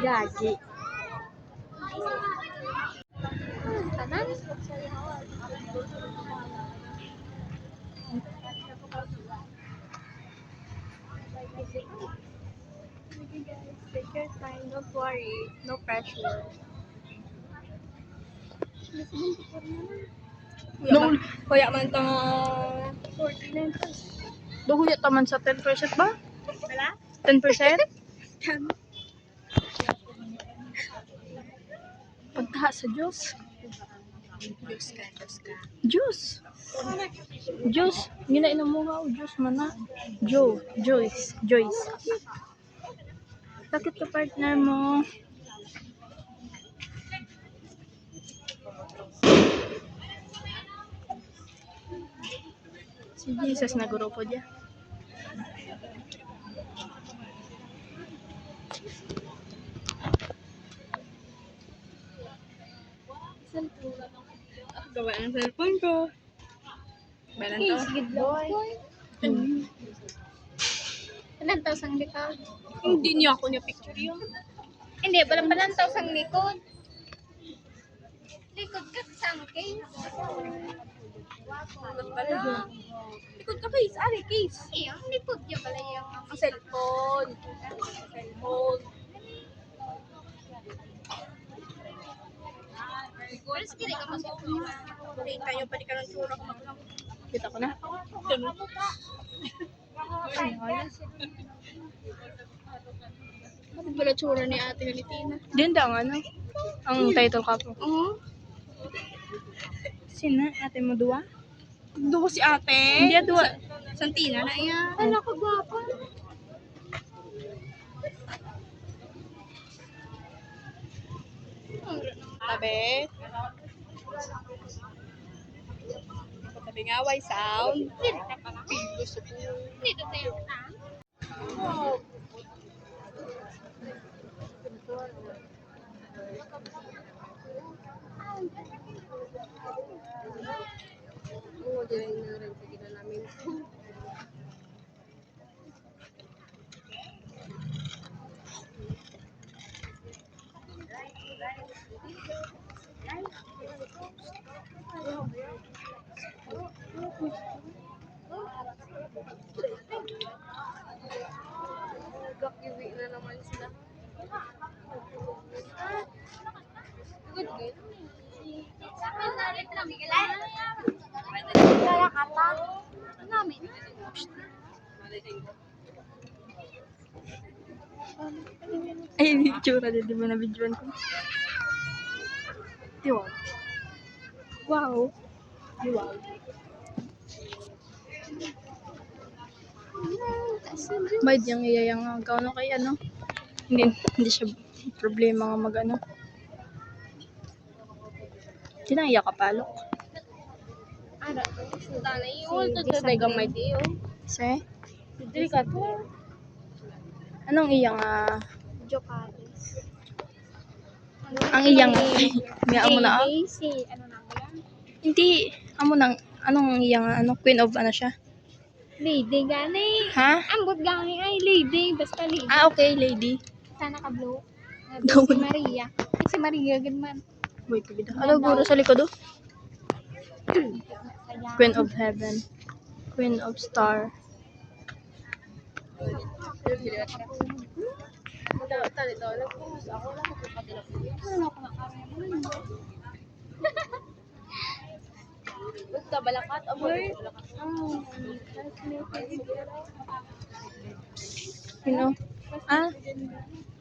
Gagi. Take your time, don't worry, no pressure. No, Kaya man tang 49 duhuya taman sa 10% ba? Wala? 10%? Pagtaha sa Diyos. Diyos. Diyos. Ginainom mo nga o Diyos man na. Joyce. Bakit ka partner mo? Si Jesus na grupo dyan. Gawa ng cellphone ko. Balan to. Ilan taos ang likod? Hindi niya ako niya picture yun. Hindi, balang taos ang likod. Likod ka sa case. Bala. Likod ka case. Ari case. Iya, ang likod niya pala yung Ang cellphone. Pero sige ka mas Kita nyo pa di ka ng tsura ko maglang. Kita ko na. Bakit pala tsura ni ate Halitina? Din daw ano? Ang title ka po. Oo. Sina? Ate mo duwa? Duwa si ate. Hindi duwa. Santina na iya. Ano ka gwapa? Tabi. Tabi nga, why sound? Dito tayo na. Oo, dyan na rin sa gina namin. Gakiwi na naman sila. Kaya kata. Namin. Ay, hindi tsura din. Di ba na-videoan ko? Diwa. Wow. Diwa. Bayad yung iyayang gawin kay ano? Hindi siya problema nga mag ano. Hindi na iya kapalok. Ada. Dana yung tututay gamay diyo. Say? Dili ka to. Anong iyang Jokalis. ang iyang nga amo na Si ano na ba yan? hindi amo nang anong iyang queen of ano siya? Lady gani. Ha? Ambot gani ay lady. Basta lady. Okay, lady. Sana ka blue. Daw. Si Maria. Ay, si Maria ganman. Wait, pagida. Alo, guro sa likod oh. Queen of heaven. Queen of star. Basta balakat o Sino?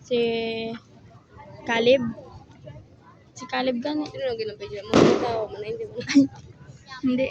Si Caleb. Si Caleb gani. Sino ang ginapidya mo? Ikaw, mana hindi mo. Hindi.